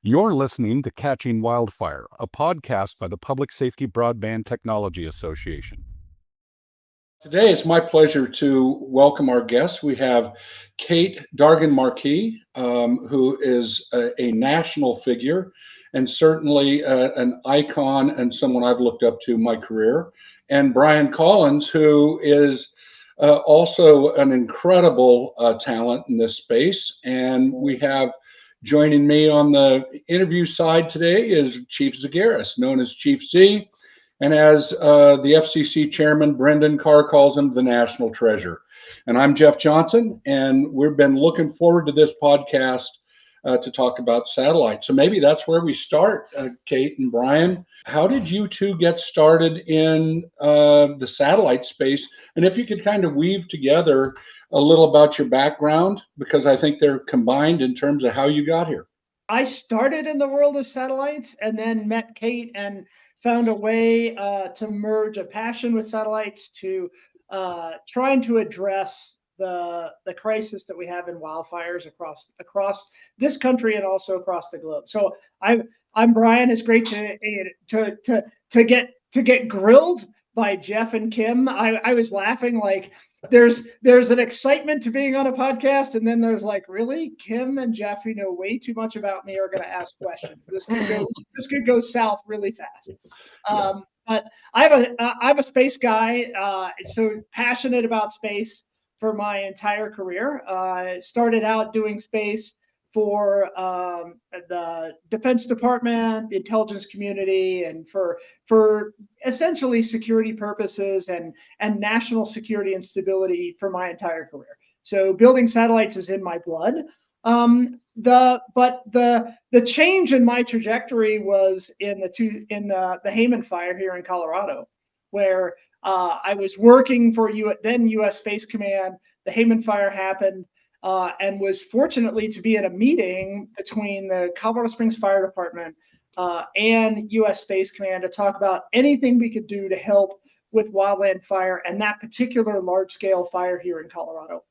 You're listening to Catching Wildfire, a podcast by the Public Safety Broadband Technology Association. Today, it's my pleasure to welcome our guests. We have Kate Dargan-Marquis, who is a national figure and certainly an icon and someone I've looked up to in my career, and Brian Collins, who is also an incredible talent in this space. And we have joining me on the interview side today is Chief Zagaris, known as Chief Z, and as the FCC chairman, Brendan Carr, calls him, the national treasure. And I'm Jeff Johnson, and we've been looking forward to this podcast to talk about satellites. So maybe that's where we start, Kate and Brian. How did you two get started in the satellite space? And if you could kind of weave together a little about your background, because I think they're combined in terms of how you got here. I started in the world of satellites and then met Kate and found a way to merge a passion with satellites to trying to address the crisis that we have in wildfires across this country and also across the globe. So I'm Brian. It's great to get grilled by Jeff and Kim. I was laughing, like there's an excitement to being on a podcast, and then there's like, really, Kim and Jeff, who know way too much about me, are going to ask questions. This could go south really fast. But I'm a space guy, so passionate about space for my entire career. Started out doing space for the Defense Department, the intelligence community, and for essentially security purposes and national security and stability for my entire career. So building satellites is in my blood. But the change in my trajectory was in the Hayman fire here in Colorado, where I was working for then U.S. Space Command. The Hayman fire happened. And was fortunately to be at a meeting between the Colorado Springs Fire Department and U.S. Space Command to talk about anything we could do to help with Wildland fire and that particular large-scale fire here in Colorado.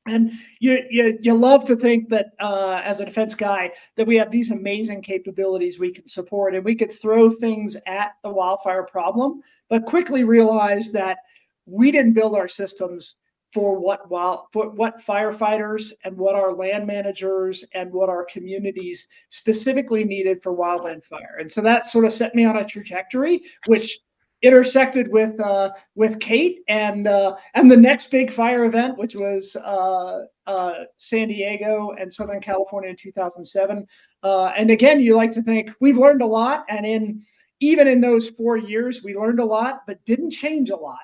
And you love to think that as a defense guy that we have these amazing capabilities we can support and we could throw things at the wildfire problem, but quickly realize that we didn't build our systems for what firefighters and what our land managers and what our communities specifically needed for wildland fire. And so that sort of set me on a trajectory, which intersected with Kate and the next big fire event, which was San Diego and Southern California in 2007. And again, you like to think we've learned a lot, and even in those 4 years, we learned a lot, but didn't change a lot.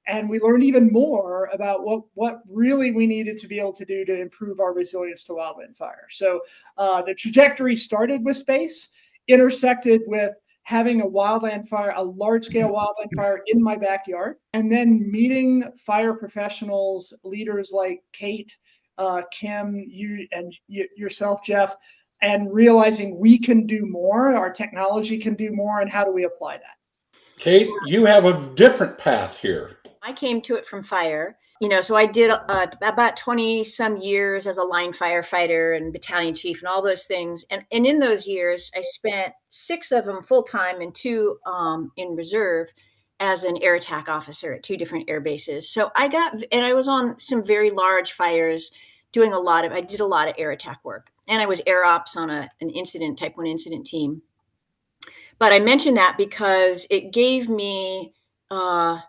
And we learned even more about what really we needed to be able to do to improve our resilience to wildland fire. So the trajectory started with space, intersected with having a wildland fire, a large-scale wildland fire in my backyard, and then meeting fire professionals, leaders like Kate, Kim, you and yourself, Jeff, and realizing we can do more, our technology can do more, and how do we apply that? Kate, you have a different path here. I came to it from fire, so I did about 20 some years as a line firefighter and battalion chief and all those things. And in those years, I spent 6 of them full time and 2 in reserve as an air attack officer at 2 different air bases. So I was on some very large fires I did a lot of air attack work, and I was air ops on an type 1 incident team. But I mentioned that because it gave me, I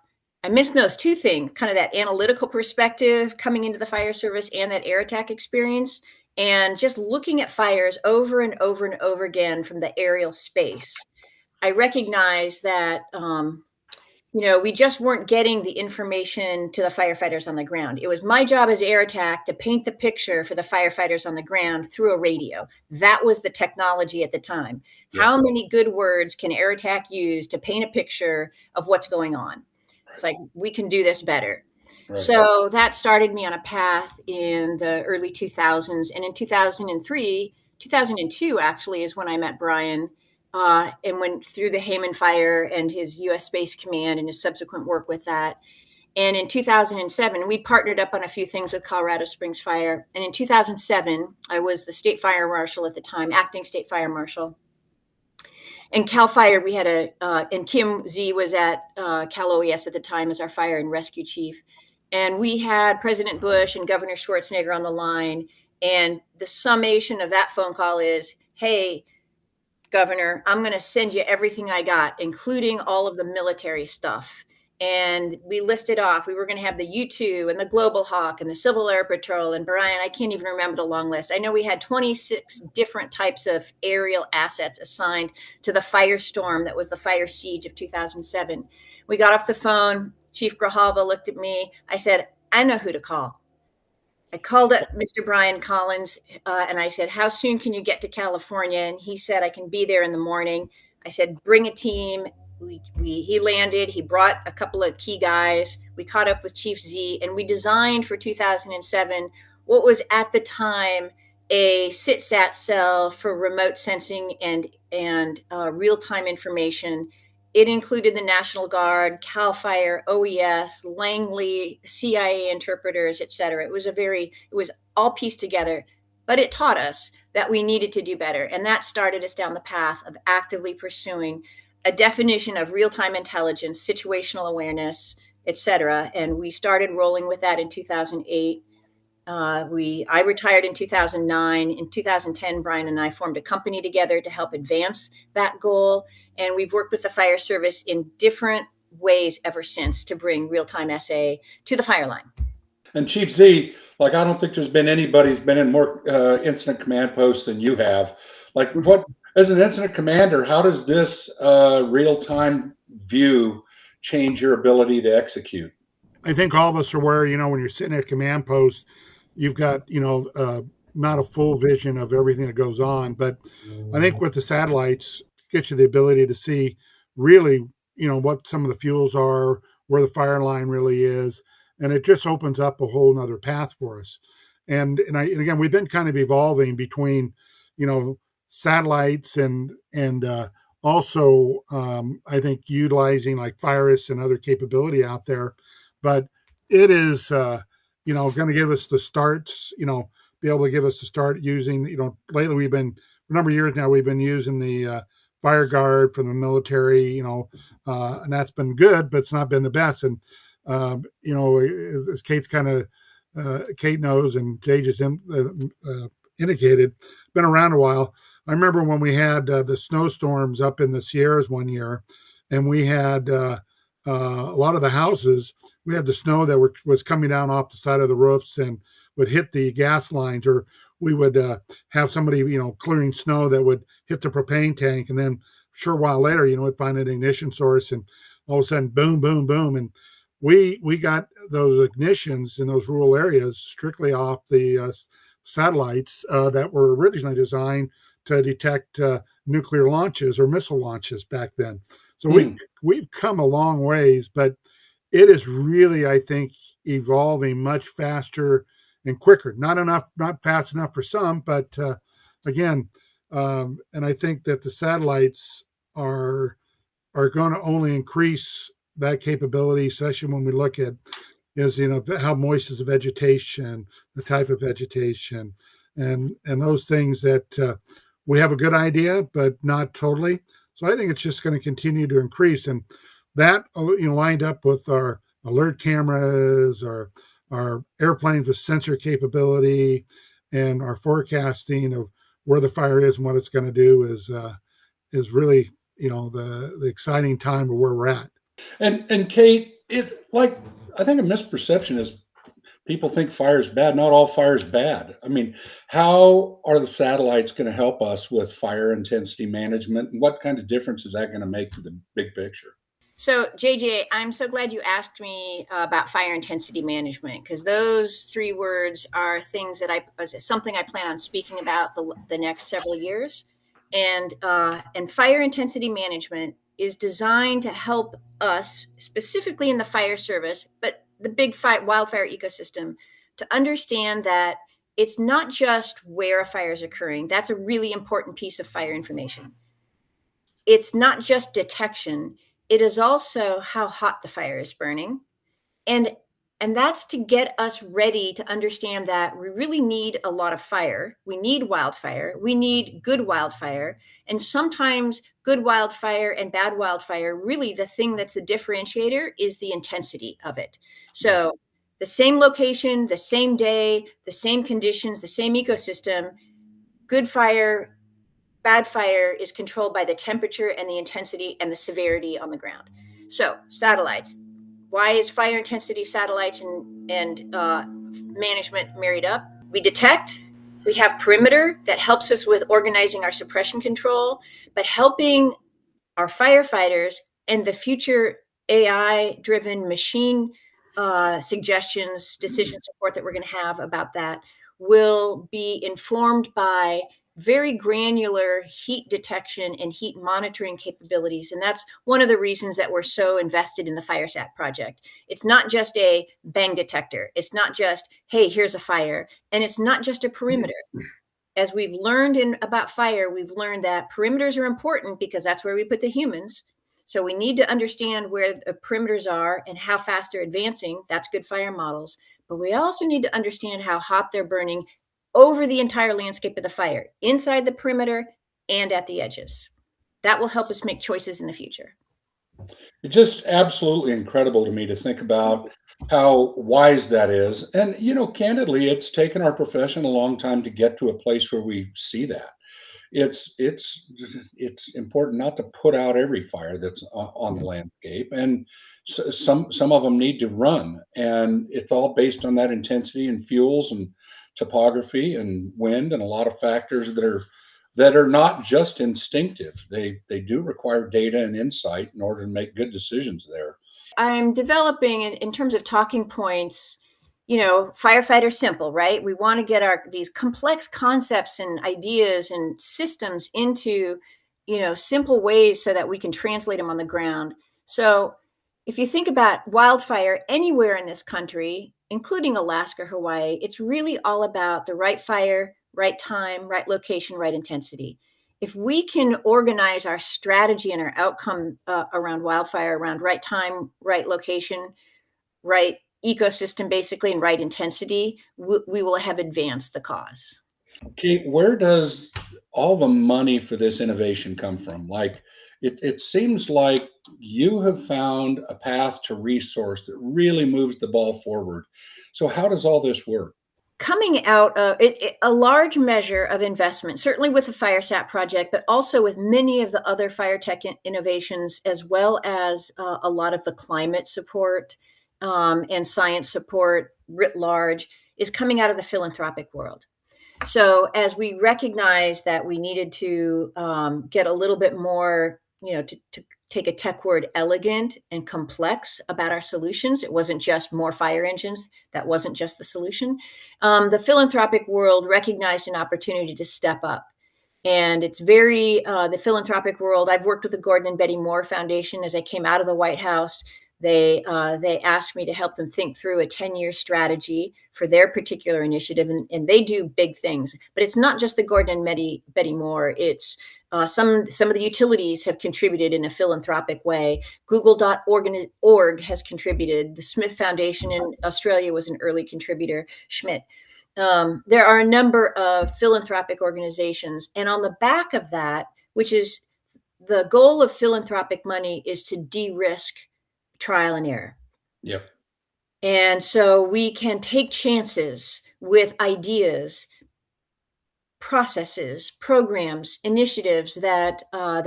mentioned those 2 things, kind of that analytical perspective coming into the fire service and that air attack experience, and just looking at fires over and over and over again from the aerial space. I recognized that, we just weren't getting the information to the firefighters on the ground. It was my job as air attack to paint the picture for the firefighters on the ground through a radio. That was the technology at the time. Yeah. How many good words can air attack use to paint a picture of what's going on? It's like, we can do this better. Right. So that started me on a path in the early 2000s. And in 2002 actually is when I met Brian and went through the Hayman fire and his U.S. Space Command and his subsequent work with that. And in 2007, we partnered up on a few things with Colorado Springs Fire. And in 2007, I was the state fire marshal at the time, acting state fire marshal. And Cal Fire, we had and Kim Z was at Cal OES at the time as our fire and rescue chief. And we had President Bush and Governor Schwarzenegger on the line. And the summation of that phone call is, hey, Governor, I'm going to send you everything I got, including all of the military stuff. And we listed off, we were going to have the U-2 and the Global Hawk and the Civil Air Patrol. And Brian, I can't even remember the long list. I know we had 26 different types of aerial assets assigned to the firestorm that was the fire siege of 2007. We got off the phone. Chief Grijalva looked at me. I said, I know who to call. I called up Mr. Brian Collins and I said, how soon can you get to California? And he said, I can be there in the morning. I said, bring a team. He landed. He brought a couple of key guys. We caught up with Chief Z, and we designed for 2007 what was at the time a sit-stat cell for remote sensing and real-time information. It included the National Guard, Cal Fire, OES, Langley, CIA interpreters, et cetera. It was all pieced together, but it taught us that we needed to do better. And that started us down the path of actively pursuing a definition of real-time intelligence, situational awareness, et cetera. And we started rolling with that in 2008. I retired in 2009. In 2010, Brian and I formed a company together to help advance that goal. And we've worked with the fire service in different ways ever since to bring real-time SA to the fire line. And Chief Z, I don't think there's been anybody who's been in more incident command posts than you have. As an incident commander, how does this real-time view change your ability to execute? I think all of us are aware, when you're sitting at a command post, you've got, not a full vision of everything that goes on. But I think with the satellites, it gets you the ability to see really, what some of the fuels are, where the fire line really is. And it just opens up a whole nother path for us. And again, we've been kind of evolving between, satellites and also I think utilizing like Firesat and other capability out there, but it is going to give us the starts, be able to give us the start using, lately we've been, for a number of years now, we've been using the Fire Guard from the military, and that's been good, but it's not been the best. And as Kate's Kate knows, and Jay just indicated, been around a while. I remember when we had the snowstorms up in the Sierras one year, and we had a lot of the houses, we had the snow that was coming down off the side of the roofs and would hit the gas lines, or we would have somebody, clearing snow that would hit the propane tank. And then a short while later, we'd find an ignition source, and all of a sudden, boom, boom, boom. And we got those ignitions in those rural areas strictly off the satellites that were originally designed to detect nuclear launches or missile launches back then. So we've come a long ways, but it is really, I think, evolving much faster and quicker. Not fast enough for some, but again, and I think that the satellites are going to only increase that capability, especially when we look at how moist is the vegetation, the type of vegetation, and those things that we have a good idea, but not totally. So I think it's just going to continue to increase, and that lined up with our alert cameras, our airplanes with sensor capability, and our forecasting of where the fire is and what it's going to do is really the exciting time of where we're at. And Kate, I think a misperception is people think fire is bad. Not all fire is bad. I mean, how are the satellites going to help us with fire intensity management, and what kind of difference is that going to make to the big picture? So, JJ, I'm so glad you asked me about fire intensity management, because those three words are things that something I plan on speaking about the next several years. And fire intensity management is designed to help us, specifically in the fire service, but the big wildfire ecosystem, to understand that it's not just where a fire is occurring. That's a really important piece of fire information. It's not just detection. It is also how hot the fire is burning. And that's to get us ready to understand that we really need a lot of fire. We need wildfire. We need good wildfire. And sometimes good wildfire and bad wildfire, really the thing that's the differentiator is the intensity of it. So the same location, the same day, the same conditions, the same ecosystem, good fire, bad fire is controlled by the temperature and the intensity and the severity on the ground. So satellites. Why is fire intensity, satellites, and management married up? We detect. We have perimeter that helps us with organizing our suppression control, but helping our firefighters and the future AI-driven machine suggestions, decision support that we're going to have about that will be informed by very granular heat detection and heat monitoring capabilities. And that's one of the reasons that we're so invested in the Firesat project. It's not just a bang detector. It's not just, hey, here's a fire. And it's not just a perimeter. As we've learned about fire, we've learned that perimeters are important because that's where we put the humans. So we need to understand where the perimeters are and how fast they're advancing. That's good fire models. But we also need to understand how hot they're burning over the entire landscape of the fire, inside the perimeter and at the edges. That will help us make choices in the future. It's just absolutely incredible to me to think about how wise that is. And, candidly, it's taken our profession a long time to get to a place where we see that. It's important not to put out every fire that's on the landscape, and some of them need to run, and it's all based on that intensity and fuels and topography and wind and a lot of factors that are not just instinctive. They do require data and insight in order to make good decisions there. I'm developing in terms of talking points. Firefighter simple, right? We want to get these complex concepts and ideas and systems into, simple ways so that we can translate them on the ground. So if you think about wildfire anywhere in this country, including Alaska, Hawaii, it's really all about the right fire, right time, right location, right intensity. If we can organize our strategy and our outcome around wildfire, around right time, right location, right ecosystem, basically, and right intensity, we will have advanced the cause. Kate, where does all the money for this innovation come from? Like, it seems like you have found a path to resource that really moves the ball forward. So how does all this work? Coming out of a large measure of investment, certainly with the Firesat project, but also with many of the other fire tech innovations, as well as a lot of the climate support and science support writ large, is coming out of the philanthropic world. So as we recognize that we needed to get a little bit more, to take a tech word, elegant and complex about our solutions. It wasn't just more fire engines. That wasn't just the solution. The philanthropic world recognized an opportunity to step up. And it's the philanthropic world. I've worked with the Gordon and Betty Moore Foundation as I came out of the White House. They asked me to help them think through a 10-year strategy for their particular initiative, and they do big things. But it's not just the Gordon and Betty Moore. It's some of the utilities have contributed in a philanthropic way. Google.org has contributed. The Smith Foundation in Australia was an early contributor. Schmidt. There are a number of philanthropic organizations, and on the back of that, which is the goal of philanthropic money, is to de-risk trial and error. Yep. And so we can take chances with ideas, processes, programs, initiatives that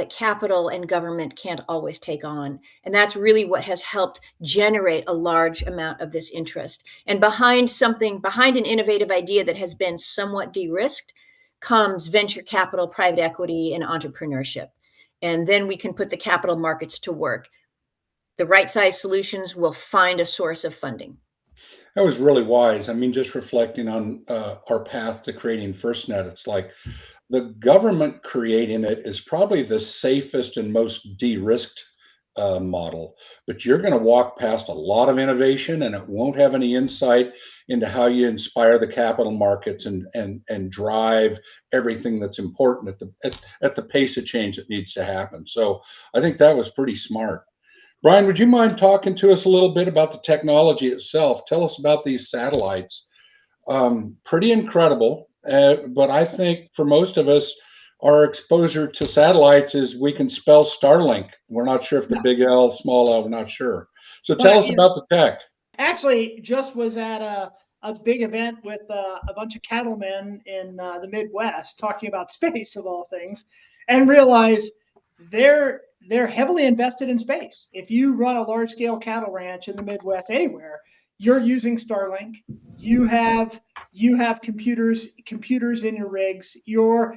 capital and government can't always take on. And that's really what has helped generate a large amount of this interest. And behind an innovative idea that has been somewhat de-risked comes venture capital, private equity, and entrepreneurship. And then we can put the capital markets to work. The right size solutions will find a source of funding. That was really wise. I mean, just reflecting on our path to creating FirstNet, it's like the government creating it is probably the safest and most de-risked model, but you're going to walk past a lot of innovation, and it won't have any insight into how you inspire the capital markets and drive everything that's important at the pace of change that needs to happen. So I think that was pretty smart. Brian, would you mind talking to us a little bit about the technology itself? Tell us about these satellites. Pretty incredible, but I think for most of us, our exposure to satellites is we can spell Starlink. We're not sure if the big L, small L, we're not sure. So tell us about the tech. Actually, just was at a big event with a bunch of cattlemen in the Midwest talking about space of all things, and realized they're heavily invested in space. If you run a large scale cattle ranch in the Midwest anywhere, you're using Starlink. You have computers in your rigs. You are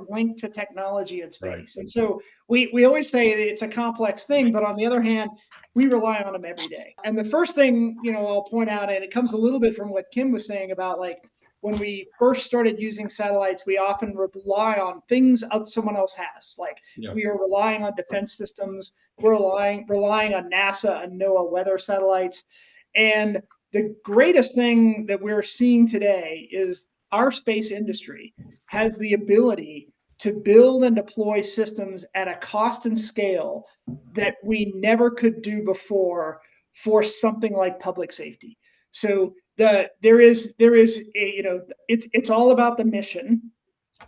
linked to technology in space. Right. And so we always say that it's a complex thing, but on the other hand, we rely on them every day. And the first thing, I'll point out, and it comes a little bit from what Kim was saying about, like, when we first started using satellites, we often rely on things someone else has. Like, we are relying on defense systems. We're relying on NASA and NOAA weather satellites. And the greatest thing that we're seeing today is our space industry has the ability to build and deploy systems at a cost and scale that we never could do before for something like public safety. So there is it's all about the mission,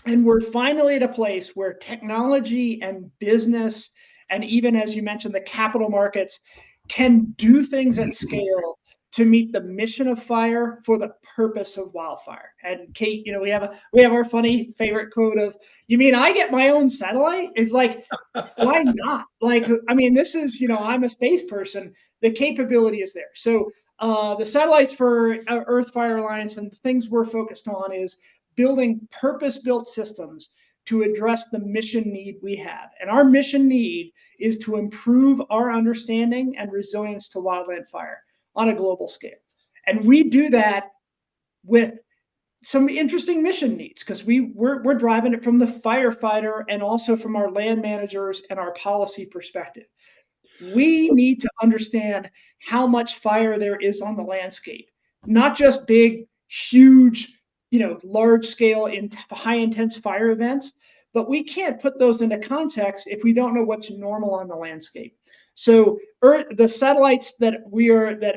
and we're finally at a place where technology and business, and even, as you mentioned, the capital markets, can do things at scale to meet the mission of fire for the purpose of wildfire. And Kate, we have our funny favorite quote of, "You mean I get my own satellite?" It's like, why not? Like, I mean, this is, I'm a space person. The capability is there. So the satellites for Earth Fire Alliance and the things we're focused on is building purpose-built systems to address the mission need we have. And our mission need is to improve our understanding and resilience to wildland fire on a global scale. And we do that with some interesting mission needs, because we're driving it from the firefighter and also from our land managers and our policy perspective. We need to understand how much fire there is on the landscape, not just big, huge, large scale, high intense fire events, but we can't put those into context if we don't know what's normal on the landscape. So the satellites that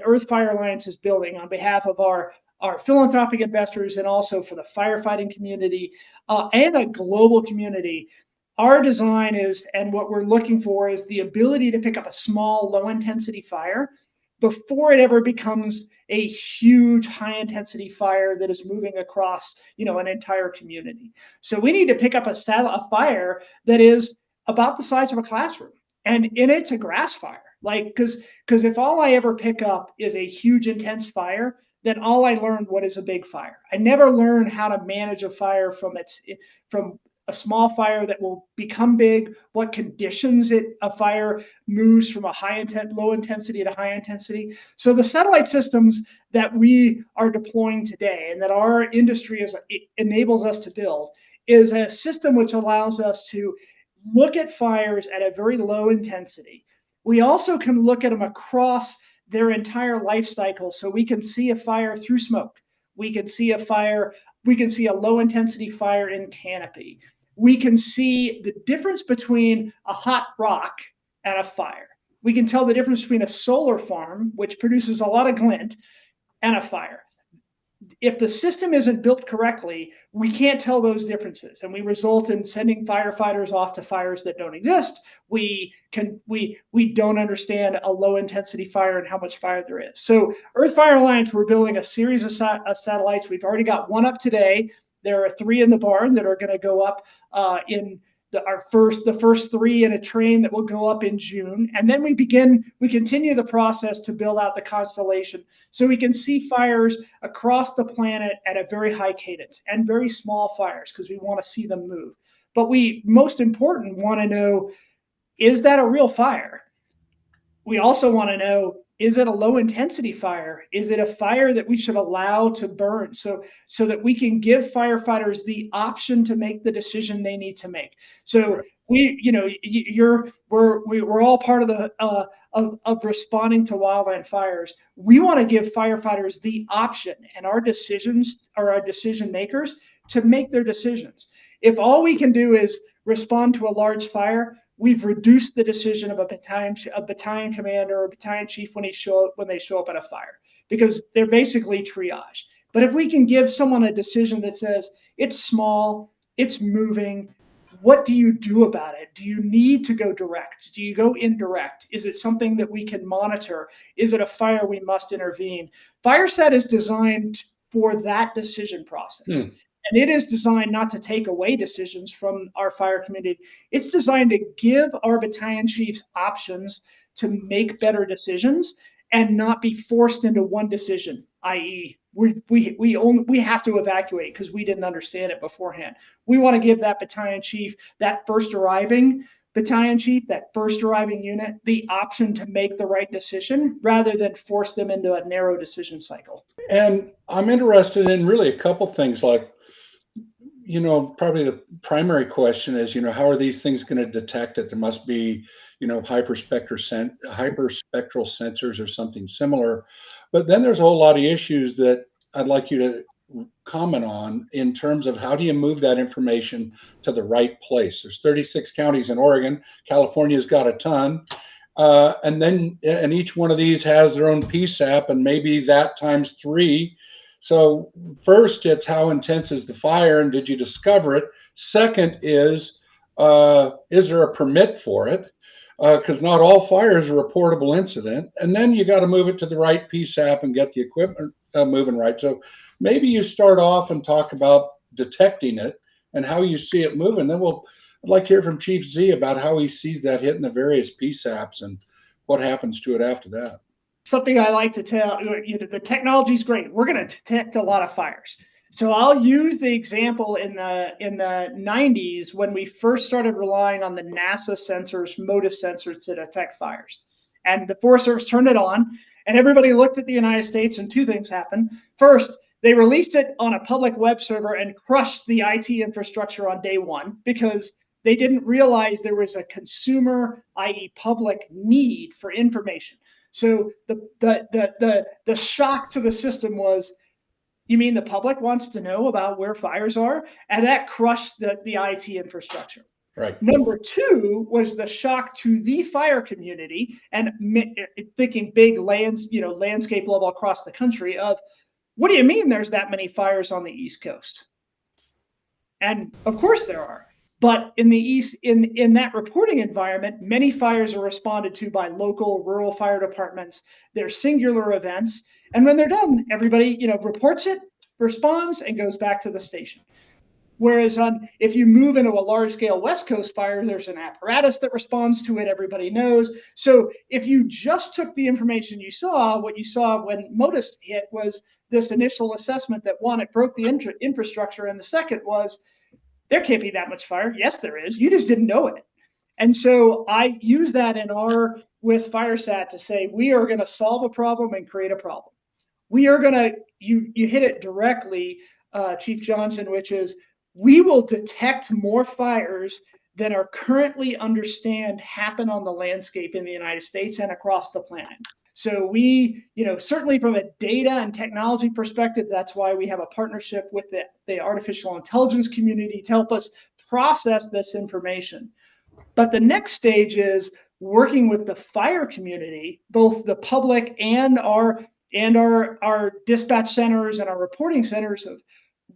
Earth Fire Alliance is building on behalf of our philanthropic investors, and also for the firefighting community and a global community, our design is, and what we're looking for, is the ability to pick up a small, low intensity fire before it ever becomes a huge, high intensity fire that is moving across, an entire community. So we need to pick up a fire that is about the size of a classroom. And it's a grass fire, like, because if all I ever pick up is a huge, intense fire, then all I learned what is a big fire. I never learned how to manage a fire from a small fire that will become big, what conditions a fire moves from a low intensity to high intensity. So the satellite systems that we are deploying today and that our industry enables us to build is a system which allows us to look at fires at a very low intensity. We also can look at them across their entire life cycle, so we can see a fire through smoke. We can see a low intensity fire in canopy. We can see the difference between a hot rock and a fire. We can tell the difference between a solar farm, which produces a lot of glint, and a fire. If the system isn't built correctly, we can't tell those differences, and we result in sending firefighters off to fires that don't exist. We don't understand a low intensity fire and how much fire there is. So Earth Fire Alliance, we're building a series of satellites. We've already got one up today. There are 3 in the barn that are going to go up in the first 3 in a train that will go up in June. And then we continue the process to build out the constellation so we can see fires across the planet at a very high cadence, and very small fires, because we want to see them move. But we, most important, want to know, is that a real fire? We also want to know, is it a low intensity fire? Is it a fire that we should allow to burn so that we can give firefighters the option to make the decision they need to make? So we're all part of responding to wildland fires. We want to give firefighters the option, and our decision makers, to make their decisions. if all we can do is respond to a large fire, we've reduced the decision of a battalion commander or a battalion chief when they show up at a fire, because they're basically triage. But if we can give someone a decision that says it's small, it's moving, what do you do about it? Do you need to go direct? Do you go indirect? Is it something that we can monitor? Is it a fire we must intervene? Firesat is designed for that decision process. And it is designed not to take away decisions from our fire community. It's designed to give our battalion chiefs options to make better decisions and not be forced into one decision, i.e., we have to evacuate because we didn't understand it beforehand. We want to give that battalion chief, that first arriving battalion chief, that first arriving unit, the option to make the right decision rather than force them into a narrow decision cycle. And I'm interested in really a couple things, like, probably the primary question is, how are these things going to detect it? There must be, hyperspectral sensors or something similar. But then there's a whole lot of issues that I'd like you to comment on in terms of how do you move that information to the right place? There's 36 counties in Oregon. California's got a ton. And each one of these has their own PSAP, and maybe that times 3. So first, it's how intense is the fire and did you discover it? Second is there a permit for it? Because not all fires are a reportable incident. And then you got to move it to the right PSAP and get the equipment moving right. So maybe you start off and talk about detecting it and how you see it moving. Then I'd like to hear from Chief Z about how he sees that hitting the various PSAPs and what happens to it after that. Something I like to tell, the technology is great. We're going to detect a lot of fires. So I'll use the example in the 90s when we first started relying on the NASA sensors, MODIS sensors to detect fires. And the Forest Service turned it on, and everybody looked at the United States, and 2 things happened. First, they released it on a public web server and crushed the IT infrastructure on day 1 because they didn't realize there was a consumer, i.e. public, need for information. So the shock to the system was, you mean the public wants to know about where fires are? And that crushed the IT infrastructure. Right. Number 2 was the shock to the fire community and thinking big landscape level across the country of, what do you mean there's that many fires on the East Coast? And of course there are. But in the East, in that reporting environment, many fires are responded to by local rural fire departments. They're singular events. And when they're done, everybody, reports it, responds, and goes back to the station. Whereas if you move into a large scale West Coast fire, there's an apparatus that responds to it. Everybody knows. So if you just took the information you saw, what you saw when MODIS hit was this initial assessment that, one, it broke the infrastructure. And the second was, there can't be that much fire. Yes, there is. You just didn't know it. And so I use that with Firesat to say, we are going to solve a problem and create a problem. We are going to, you hit it directly, Chief Johnson, which is we will detect more fires than are currently understand happen on the landscape in the United States and across the planet. So we, certainly from a data and technology perspective, that's why we have a partnership with the artificial intelligence community to help us process this information. But the next stage is working with the fire community, both the public and our dispatch centers and our reporting centers of,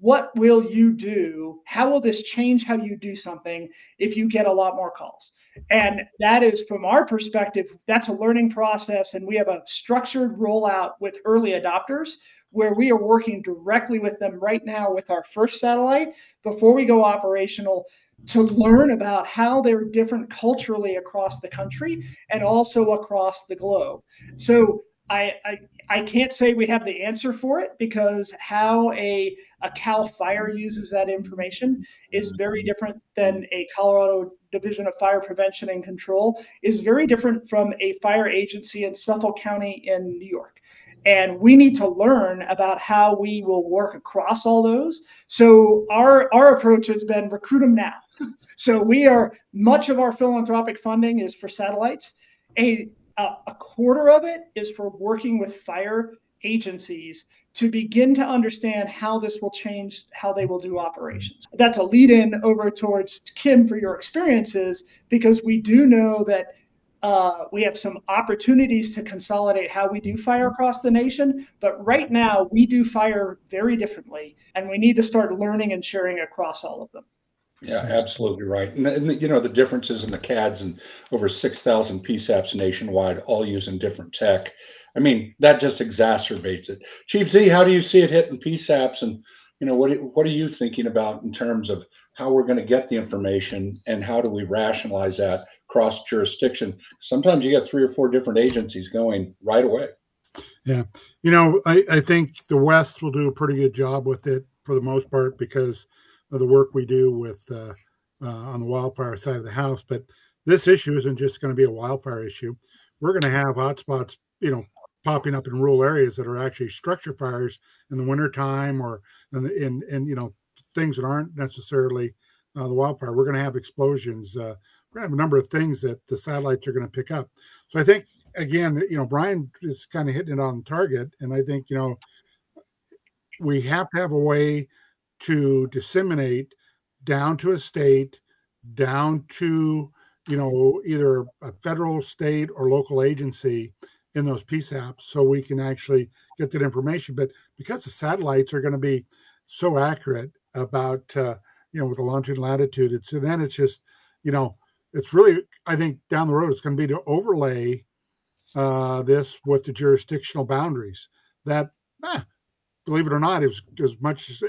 what will you do? How will this change how you do something if you get a lot more calls? And that is, from our perspective, that's a learning process. And we have a structured rollout with early adopters where we are working directly with them right now with our first satellite before we go operational to learn about how they're different culturally across the country and also across the globe. So I can't say we have the answer for it because how a Cal Fire uses that information is very different than a Colorado Division of Fire Prevention and Control, is very different from a fire agency in Suffolk County in New York. And we need to learn about how we will work across all those. So our approach has been recruit them now. So much of our philanthropic funding is for satellites. A quarter of it is for working with fire agencies to begin to understand how this will change how they will do operations. That's a lead in over towards Kim for your experiences, because we do know that we have some opportunities to consolidate how we do fire across the nation. But right now, we do fire very differently, and we need to start learning and sharing across all of them. Yeah, absolutely right. And you know, the differences in the CADs and over 6,000 PSAPs nationwide, all using different tech. I mean, that just exacerbates it. Chief Z, how do you see it hitting PSAPs? And, you know, what are you thinking about in terms of how we're going to get the information and how do we rationalize that cross jurisdiction? Sometimes you get 3 or 4 different agencies going right away. Yeah. You know, I think the West will do a pretty good job with it for the most part because of the work we do with on the wildfire side of the house. But this issue isn't just going to be a wildfire issue. We're going to have hotspots, you know, popping up in rural areas that are actually structure fires in the wintertime or in you know, things that aren't necessarily the wildfire. We're going to have explosions. We're going to have a number of things that the satellites are going to pick up. So I think, again, you know, Brian is kind of hitting it on target. And I think, you know, we have to have a way to disseminate down to a state, down to, you know, either a federal, state, or local agency in those PSAPs so we can actually get that information. But because the satellites are going to be so accurate about, you know, with the longitude and latitude, it's just, you know, it's really, I think down the road, it's going to be to overlay this with the jurisdictional boundaries that, believe it or not, as much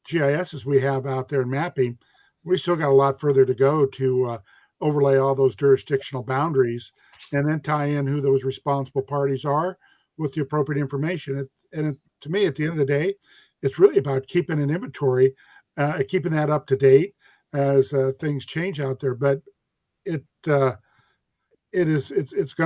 GIS as we have out there in mapping, we still got a lot further to go to overlay all those jurisdictional boundaries and then tie in who those responsible parties are with the appropriate information. To me, at the end of the day, it's really about keeping an inventory, keeping that up to date as things change out there. But it's going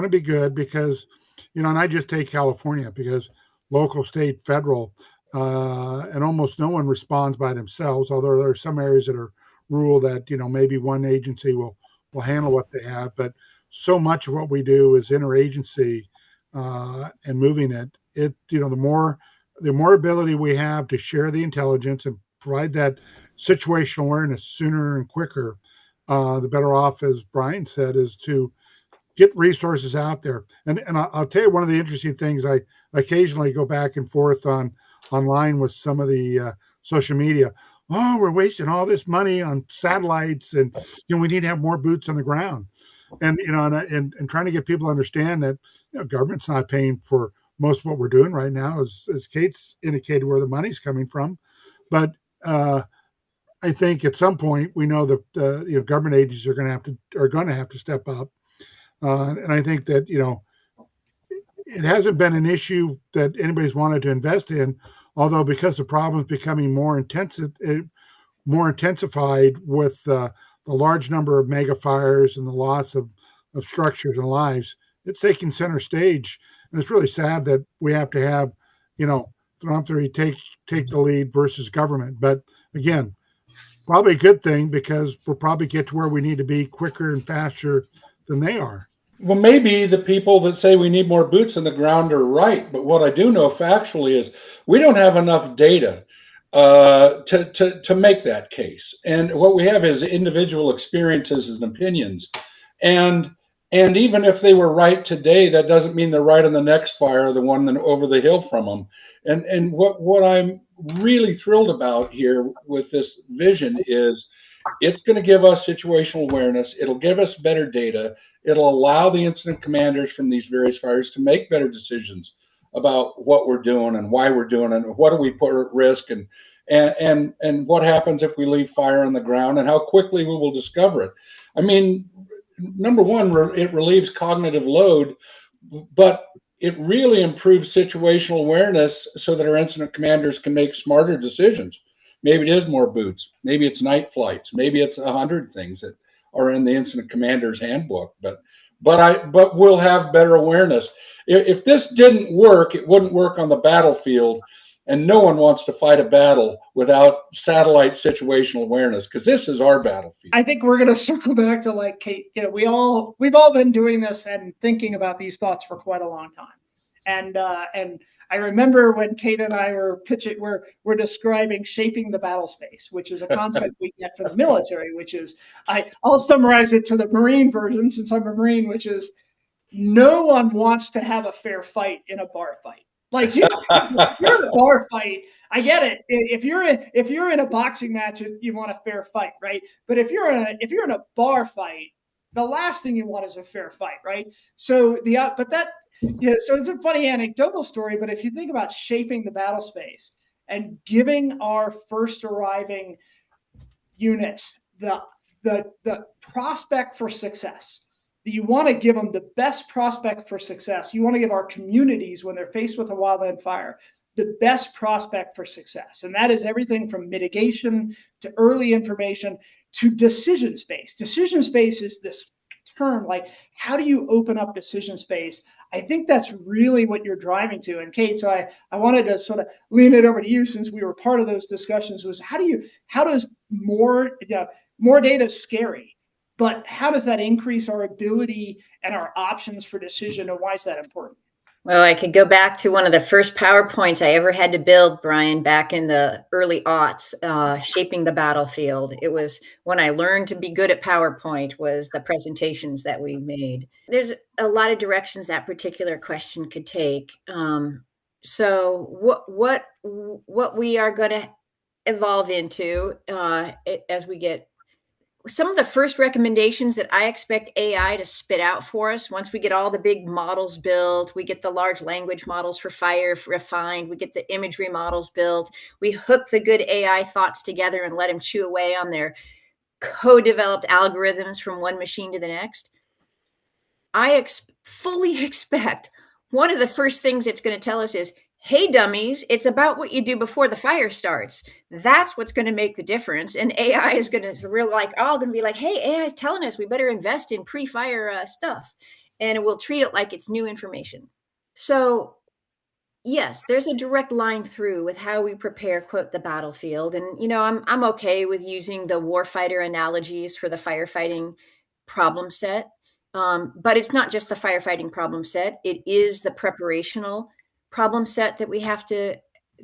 to be good because, you know, and I just take California because local, state, federal, and almost no one responds by themselves, although there are some areas that are rural that, you know, maybe one agency will handle what they have. But so much of what we do is interagency and moving it. You know, the more ability we have to share the intelligence and provide that situational awareness sooner and quicker, the better off, as Brian said, is to get resources out there. And I'll tell you one of the interesting things, I occasionally go back and forth online with some of the social media. Oh, we're wasting all this money on satellites, and you know, we need to have more boots on the ground. And you know, and trying to get people to understand that, you know, government's not paying for most of what we're doing right now, as Kate's indicated where the money's coming from. But I think at some point we know that you know, government agencies are going to have to step up. And I think that, you know, it hasn't been an issue that anybody's wanted to invest in, although because the problem's becoming more intensified with the large number of mega fires and the loss of structures and lives, it's taking center stage. And it's really sad that we have to have, you know, philanthropy take the lead versus government. But again, probably a good thing because we'll probably get to where we need to be quicker and faster than they are. Well, maybe the people that say we need more boots on the ground are right, but what I do know factually is we don't have enough data to make that case. And what we have is individual experiences and opinions. And even if they were right today, that doesn't mean they're right on the next fire, the one over the hill from them. And what I'm really thrilled about here with this vision is it's going to give us situational awareness. It'll give us better data. It'll allow the incident commanders from these various fires to make better decisions about what we're doing and why we're doing it and what do we put at risk and what happens if we leave fire on the ground and how quickly we will discover it. I mean, number one, it relieves cognitive load, but it really improves situational awareness so that our incident commanders can make smarter decisions. Maybe it is more boots. Maybe it's night flights. Maybe it's 100 things that are in the incident commander's handbook. But we'll have better awareness. If this didn't work, it wouldn't work on the battlefield. And no one wants to fight a battle without satellite situational awareness, because this is our battlefield. I think we're going to circle back to, like, Kate, you know, we've all been doing this and thinking about these thoughts for quite a long time. And I remember when Kate and I were pitching, we're describing shaping the battle space, which is a concept we get from the military, which is, I'll summarize it to the Marine version since I'm a Marine, which is no one wants to have a fair fight in a bar fight. Like you're in a bar fight, I get it. If you're in a boxing match, you want a fair fight, right? But if you're in a bar fight, the last thing you want is a fair fight, right? So so it's a funny anecdotal story, but if you think about shaping the battle space and giving our first arriving units the prospect for success, you want to give them the best prospect for success. You want to give our communities, when they're faced with a wildland fire, the best prospect for success. And that is everything from mitigation to early information to decision space. Decision space is this term, like, how do you open up decision space? I think that's really what you're driving to. And Kate, so I wanted to sort of lean it over to you, since we were part of those discussions, was how does more data is scary, but how does that increase our ability and our options for decision, and why is that important? Well, I could go back to one of the first PowerPoints I ever had to build, Brian, back in the early aughts, shaping the battlefield. It was when I learned to be good at PowerPoint, was the presentations that we made. There's a lot of directions that particular question could take. So what we are going to evolve into as we get some of the first recommendations that I expect AI to spit out for us, once we get all the big models built, we get the large language models for fire refined, we get the imagery models built, we hook the good AI thoughts together and let them chew away on their co-developed algorithms from one machine to the next. I fully expect one of the first things it's going to tell us is, hey, dummies, it's about what you do before the fire starts. That's what's going to make the difference. And AI is going to be like, hey, AI is telling us we better invest in pre-fire stuff. And it will treat it like it's new information. So yes, there's a direct line through with how we prepare, quote, the battlefield. And, I'm okay with using the warfighter analogies for the firefighting problem set. But it's not just the firefighting problem set. It is the preparational problem set that we have to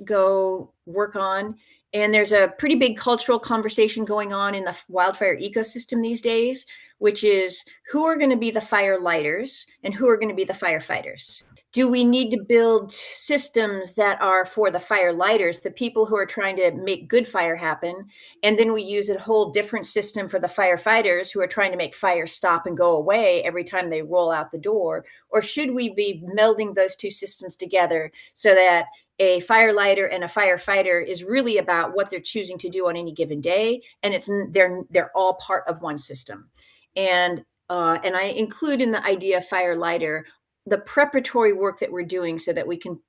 go work on. And there's a pretty big cultural conversation going on in the wildfire ecosystem these days, which is who are going to be the fire lighters and who are going to be the firefighters. Do we need to build systems that are for the fire lighters, the people who are trying to make good fire happen, and then we use a whole different system for the firefighters who are trying to make fire stop and go away every time they roll out the door? Or should we be melding those two systems together so that a fire lighter and a firefighter is really about what they're choosing to do on any given day, and they're all part of one system? And I include in the idea of fire lighter the preparatory work that we're doing so that we can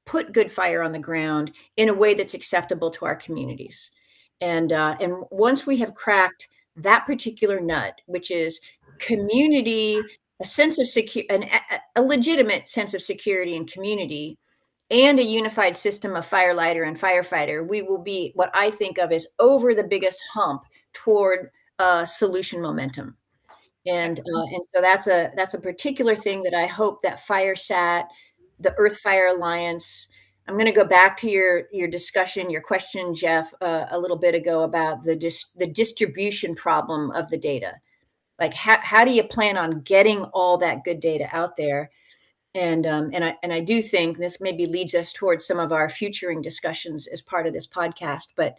put good fire on the ground in a way that's acceptable to our communities. And once we have cracked that particular nut, which is community, a sense of a legitimate sense of security and community, and a unified system of fire lighter and firefighter, we will be what I think of as over the biggest hump toward solution momentum. And so that's a particular thing that I hope that Firesat, the Earth Fire Alliance. I'm going to go back to your discussion, your question, Jeff, a little bit ago about the distribution problem of the data. Like how do you plan on getting all that good data out there? And I do think this maybe leads us towards some of our futuring discussions as part of this podcast, but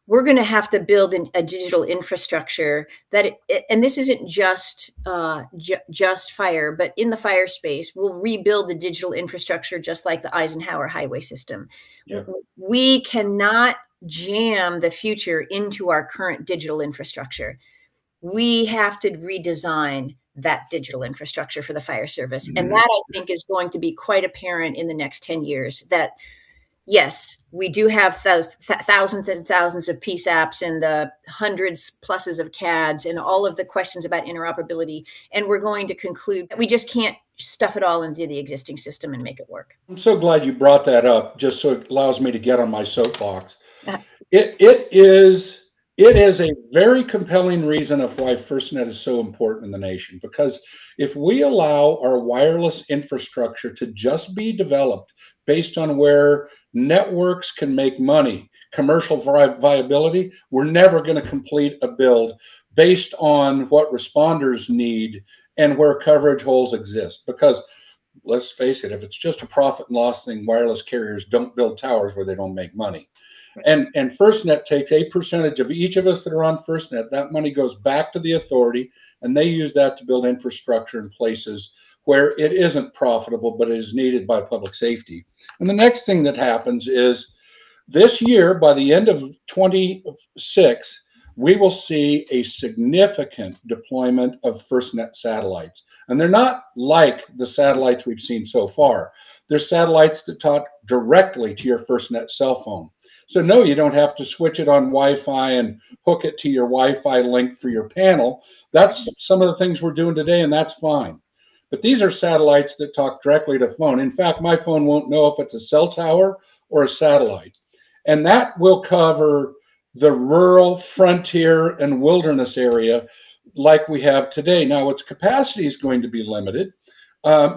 we're going to have to build a digital infrastructure and this isn't just fire, but in the fire space, we'll rebuild the digital infrastructure just like the Eisenhower highway system. Yeah. We cannot jam the future into our current digital infrastructure. We have to redesign that digital infrastructure for the fire service. And that, I think, is going to be quite apparent in the next 10 years that, yes, we do have thousands and thousands of PSAPs and the hundreds pluses of CADs and all of the questions about interoperability. And we're going to conclude that we just can't stuff it all into the existing system and make it work. I'm so glad you brought that up, just so it allows me to get on my soapbox. It is a very compelling reason of why FirstNet is so important in the nation, because if we allow our wireless infrastructure to just be developed based on where networks can make money, commercial viability. We're never going to complete a build based on what responders need and where coverage holes exist. Because let's face it, if it's just a profit and loss thing, wireless carriers don't build towers where they don't make money. And FirstNet takes a percentage of each of us that are on FirstNet. That money goes back to the authority, and they use that to build infrastructure in places where it isn't profitable, but it is needed by public safety. And the next thing that happens is this year, by the end of 26, we will see a significant deployment of FirstNet satellites. And they're not like the satellites we've seen so far. They're satellites that talk directly to your FirstNet cell phone. So no, you don't have to switch it on Wi-Fi and hook it to your Wi-Fi link for your panel. That's some of the things we're doing today, and that's fine. But these are satellites that talk directly to phone. In fact, my phone won't know if it's a cell tower or a satellite. And that will cover the rural, frontier, and wilderness area like we have today. Now, its capacity is going to be limited,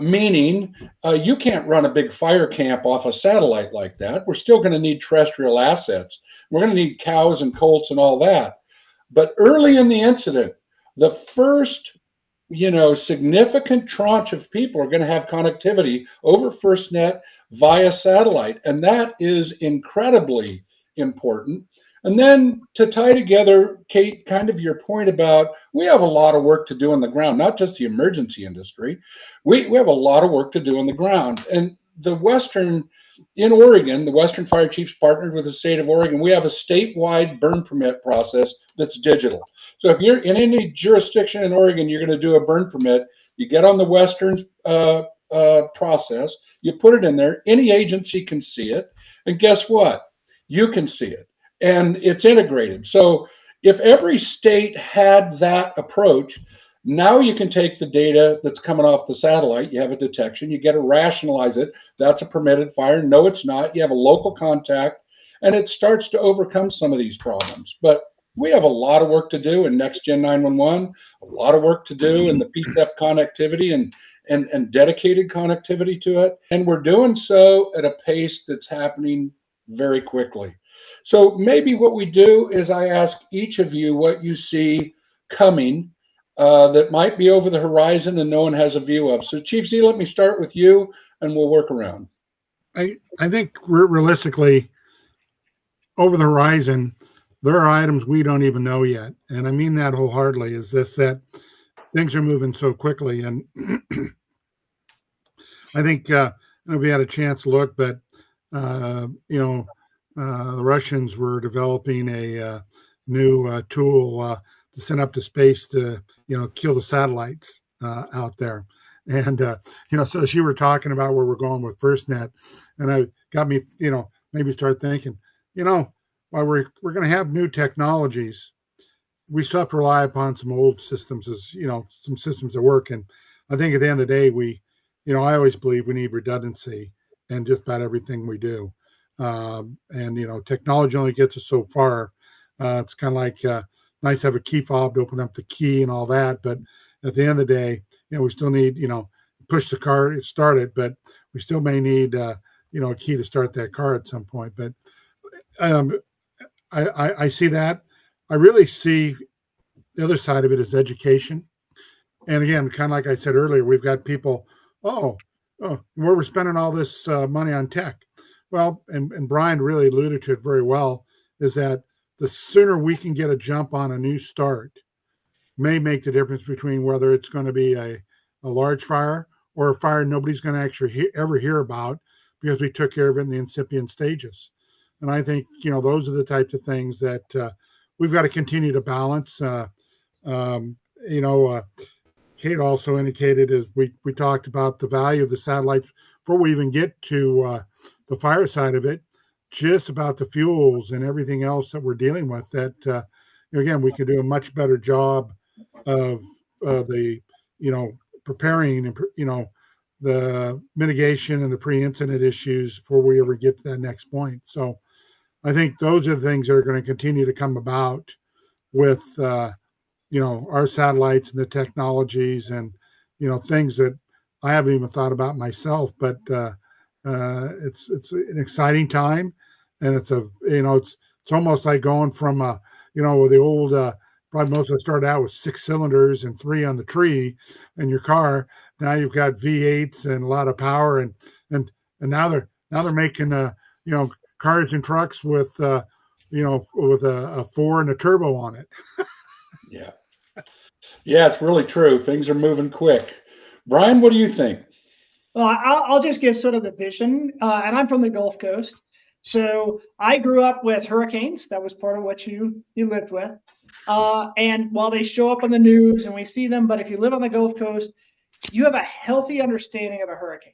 meaning you can't run a big fire camp off a satellite like that. We're still going to need terrestrial assets. We're going to need cows and colts and all that. But early in the incident, the first significant tranche of people are going to have connectivity over FirstNet via satellite. And that is incredibly important. And then to tie together, Kate, kind of your point about we have a lot of work to do on the ground, not just the emergency industry. We have a lot of work to do on the ground. And in Oregon, the Western Fire Chiefs partnered with the state of Oregon. We have a statewide burn permit process that's digital. So if you're in any jurisdiction in Oregon, you're going to do a burn permit, you get on the Western process, you put it in there, any agency can see it, and guess what? You can see it, and it's integrated. So if every state had that approach, now you can take the data that's coming off the satellite, you have a detection, you get to rationalize it, that's a permitted fire, no it's not, you have a local contact, and it starts to overcome some of these problems. But we have a lot of work to do in Next Gen 911, a lot of work to do in the PSEP connectivity and dedicated connectivity to it. And we're doing so at a pace that's happening very quickly. So maybe what we do is I ask each of you what you see coming that might be over the horizon and no one has a view of. So Chief Z, let me start with you and we'll work around. I think realistically, over the horizon, there are items we don't even know yet. And I mean that wholeheartedly, is this that things are moving so quickly. And I think we had a chance to look, but, the Russians were developing a new tool to send up to space to, kill the satellites out there. And, so as you were talking about where we're going with FirstNet, and it got me, maybe start thinking, while we're going to have new technologies, we still have to rely upon some old systems as, some systems that work. And I think at the end of the day, I always believe we need redundancy in just about everything we do. Technology only gets us so far. It's kind of like nice to have a key fob to open up the key and all that. But at the end of the day, we still need, push the car, start it, but we still may need, a key to start that car at some point. But I see that. I really see the other side of it is education. And again, kind of like I said earlier, we've got people, where we're spending all this money on tech. Well, and Brian really alluded to it very well, is that the sooner we can get a jump on a new start may make the difference between whether it's going to be a large fire or a fire nobody's going to actually ever hear about because we took care of it in the incipient stages. And I think, those are the types of things that we've got to continue to balance. Kate also indicated as we talked about the value of the satellites before we even get to the fire side of it, just about the fuels and everything else that we're dealing with that, again, we can do a much better job of the, preparing and, the mitigation and the pre-incident issues before we ever get to that next point. So I think those are the things that are going to continue to come about with, our satellites and the technologies and, things that I haven't even thought about myself, but It's an exciting time, and it's almost like going from with the old probably most of us started out with 6 cylinders and 3 on the tree in your car. Now you've got V8s and a lot of power, and now they're making cars and trucks with with a 4 and a turbo on it. Yeah. Yeah, it's really true. Things are moving quick. Brian, what do you think? Well, I'll just give sort of the vision, and I'm from the Gulf Coast, so I grew up with hurricanes. That was part of what you lived with, and while they show up on the news and we see them, but if you live on the Gulf Coast, you have a healthy understanding of a hurricane.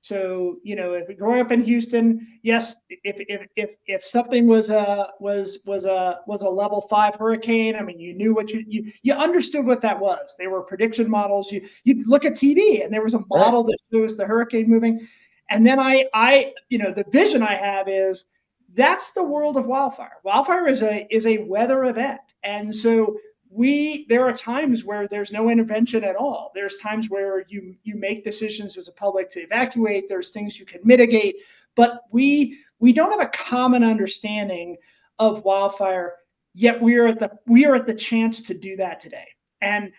So, if you're growing up in Houston, yes, if something was a level 5 hurricane, I mean, you knew what you understood what that was. They were prediction models. You look at TV and there was a model that shows the hurricane moving. And then the vision I have is that's the world of wildfire. Wildfire is a weather event. And so there are times where there's no intervention at all. There's times where you make decisions as a public to evacuate. There's things you can mitigate, but we don't have a common understanding of wildfire. Yet we are at the chance to do that today. And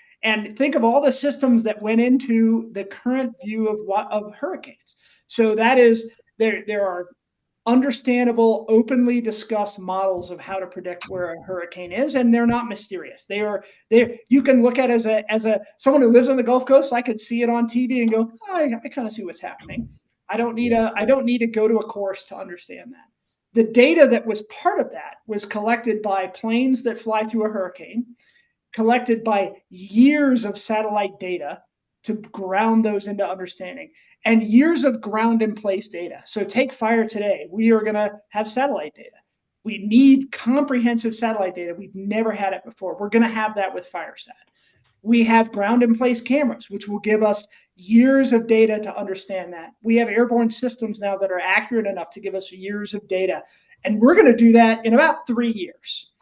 think of all the systems that went into the current view of hurricanes. So that is there are understandable, openly discussed models of how to predict where a hurricane is, and they're not mysterious. You can look at as a someone who lives on the Gulf Coast. I could see it on TV and go, I kind of see what's happening. I don't need to go to a course to understand that. The data that was part of that was collected by planes that fly through a hurricane, collected by years of satellite data to ground those into understanding, and years of ground in place data. So take fire today. We are going to have satellite data. We need comprehensive satellite data. We've never had it before. We're going to have that with Firesat. We have ground in place cameras, which will give us years of data to understand that. We have airborne systems now that are accurate enough to give us years of data. And we're going to do that in about 3 years.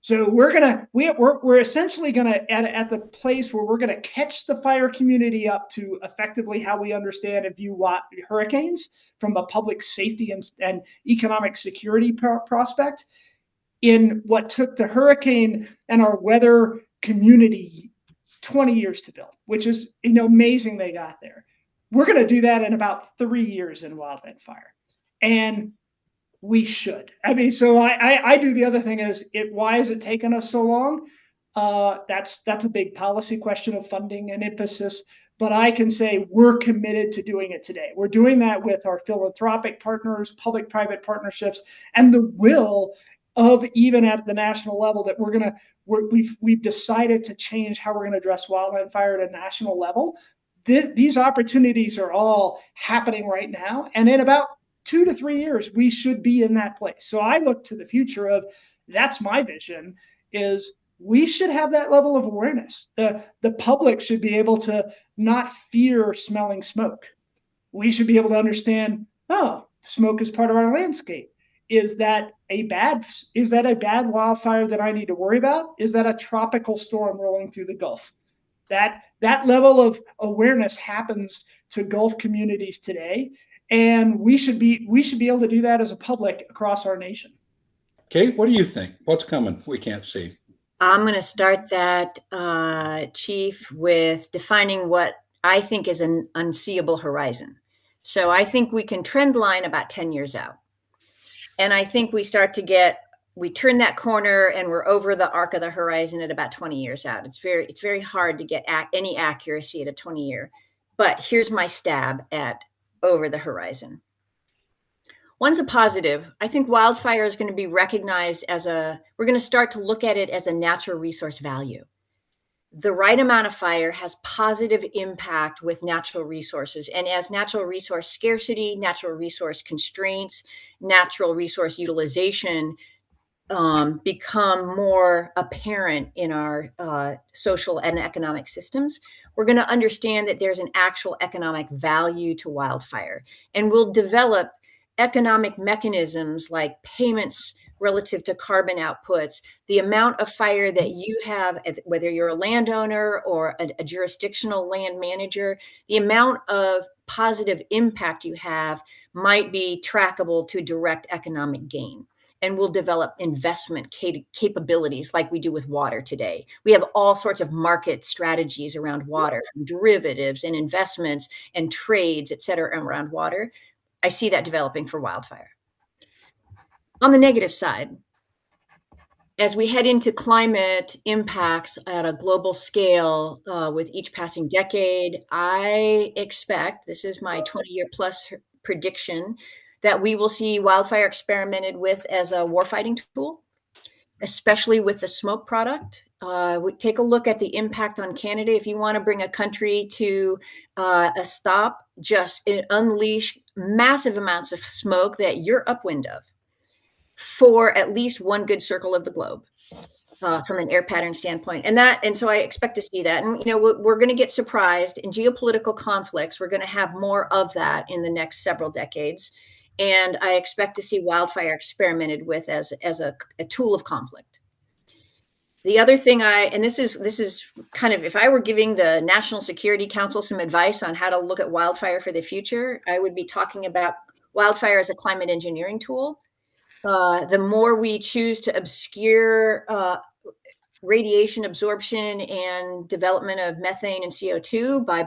So we're essentially gonna at the place where we're gonna catch the fire community up to effectively how we understand and view hurricanes from a public safety and economic security prospect, in what took the hurricane and our weather community 20 years to build, which is amazing they got there. We're gonna do that in about 3 years in Wildland Fire, and we should. I mean, so I do the other thing is why has it taken us so long? That's a big policy question of funding and emphasis, but I can say we're committed to doing it today. We're doing that with our philanthropic partners, public-private partnerships, and the will of even at the national level that we've decided to change how we're going to address wildland fire at a national level. These opportunities are all happening right now, and in about 2 to 3 years, we should be in that place. So I look to the future of that's my vision is we should have that level of awareness. The public should be able to not fear smelling smoke. We should be able to understand, smoke is part of our landscape. Is that a bad wildfire that I need to worry about? Is that a tropical storm rolling through the Gulf? That level of awareness happens to Gulf communities today. And we should be able to do that as a public across our nation. Kate, what do you think? What's coming we can't see? I'm going to start that, Chief, with defining what I think is an unseeable horizon. So I think we can trend line about 10 years out. And I think we turn that corner and we're over the arc of the horizon at about 20 years out. It's very hard to get any accuracy at a 20 year. But here's my stab at over the horizon. One's a positive. I think wildfire is going to be recognized we're going to start to look at it as a natural resource value. The right amount of fire has positive impact with natural resources. And as natural resource scarcity, natural resource constraints, natural resource utilization become more apparent in our social and economic systems, we're going to understand that there's an actual economic value to wildfire. And we'll develop economic mechanisms like payments relative to carbon outputs, the amount of fire that you have, whether you're a landowner or a jurisdictional land manager, the amount of positive impact you have might be trackable to direct economic gain. And we'll develop investment capabilities like we do with water today. We have all sorts of market strategies around water, from derivatives and investments and trades, et cetera, around water. I see that developing for wildfire. On the negative side, as we head into climate impacts at a global scale with each passing decade, I expect, this is my 20-year plus prediction, that we will see wildfire experimented with as a warfighting tool, especially with the smoke product. We take a look at the impact on Canada. If you want to bring a country to a stop, just unleash massive amounts of smoke that you're upwind of for at least one good circle of the globe. From an air pattern standpoint. And so I expect to see that. And, we're going to get surprised in geopolitical conflicts. We're going to have more of that in the next several decades. And I expect to see wildfire experimented with as a tool of conflict. The other thing this is kind of, if I were giving the National Security Council some advice on how to look at wildfire for the future, I would be talking about wildfire as a climate engineering tool. The more we choose to obscure radiation absorption and development of methane and CO2 by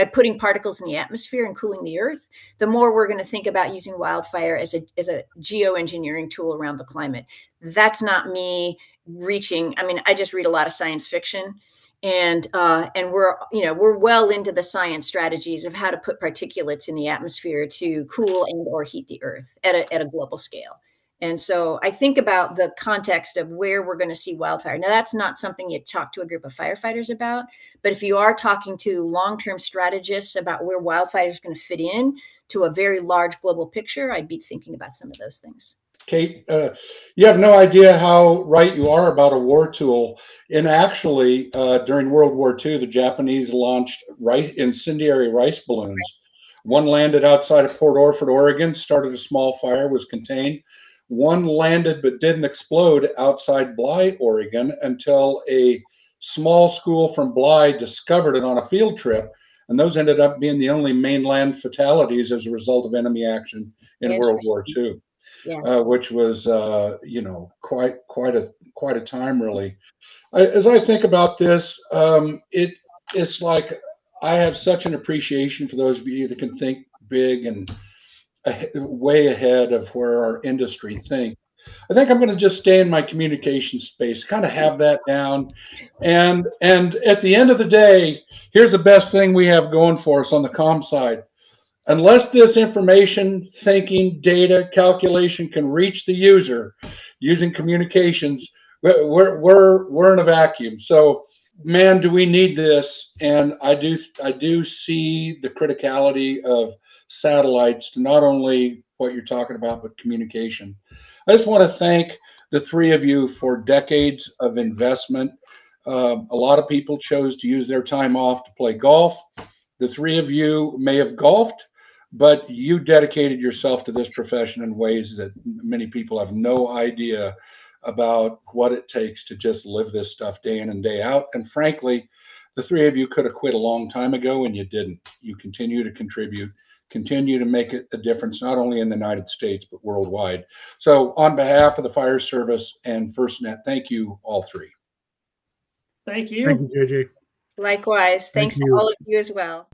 putting particles in the atmosphere and cooling the earth, the more we're going to think about using wildfire as a geoengineering tool around the climate. That's not me reaching. I mean, I just read a lot of science fiction, and we're well into the science strategies of how to put particulates in the atmosphere to cool and or heat the earth at a global scale. And so I think about the context of where we're going to see wildfire. Now, that's not something you talk to a group of firefighters about, but if you are talking to long-term strategists about where wildfire is going to fit in to a very large global picture, I'd be thinking about some of those things. Kate, you have no idea how right you are about a war tool. And actually, during World War II, the Japanese launched incendiary rice balloons. One landed outside of Port Orford, Oregon, started a small fire, was contained. One landed but didn't explode outside Bly, Oregon, until a small school from Bly discovered it on a field trip. And those ended up being the only mainland fatalities as a result of enemy action in World War II, which was, quite a time, really. As I think about this, it's like I have such an appreciation for those of you that can think big and way ahead of where our industry thinks. I think I'm going to just stay in my communication space, kind of have that down. And at the end of the day, here's the best thing we have going for us on the comm side. Unless this information, thinking, data, calculation can reach the user using communications, we're in a vacuum. So, man, do we need this? And I do see the criticality of satellites to not only what you're talking about, but communication. I just want to thank the three of you for decades of investment. A lot of people chose to use their time off to play golf. The three of you may have golfed, but you dedicated yourself to this profession in ways that many people have no idea about what it takes to just live this stuff day in and day out. And frankly, the three of you could have quit a long time ago, and you didn't. You continue to contribute, continue to make a difference, not only in the United States, but worldwide. So on behalf of the Fire Service and FirstNet, thank you all three. Thank you. Thank you, JJ. Likewise. Thanks to all of you as well.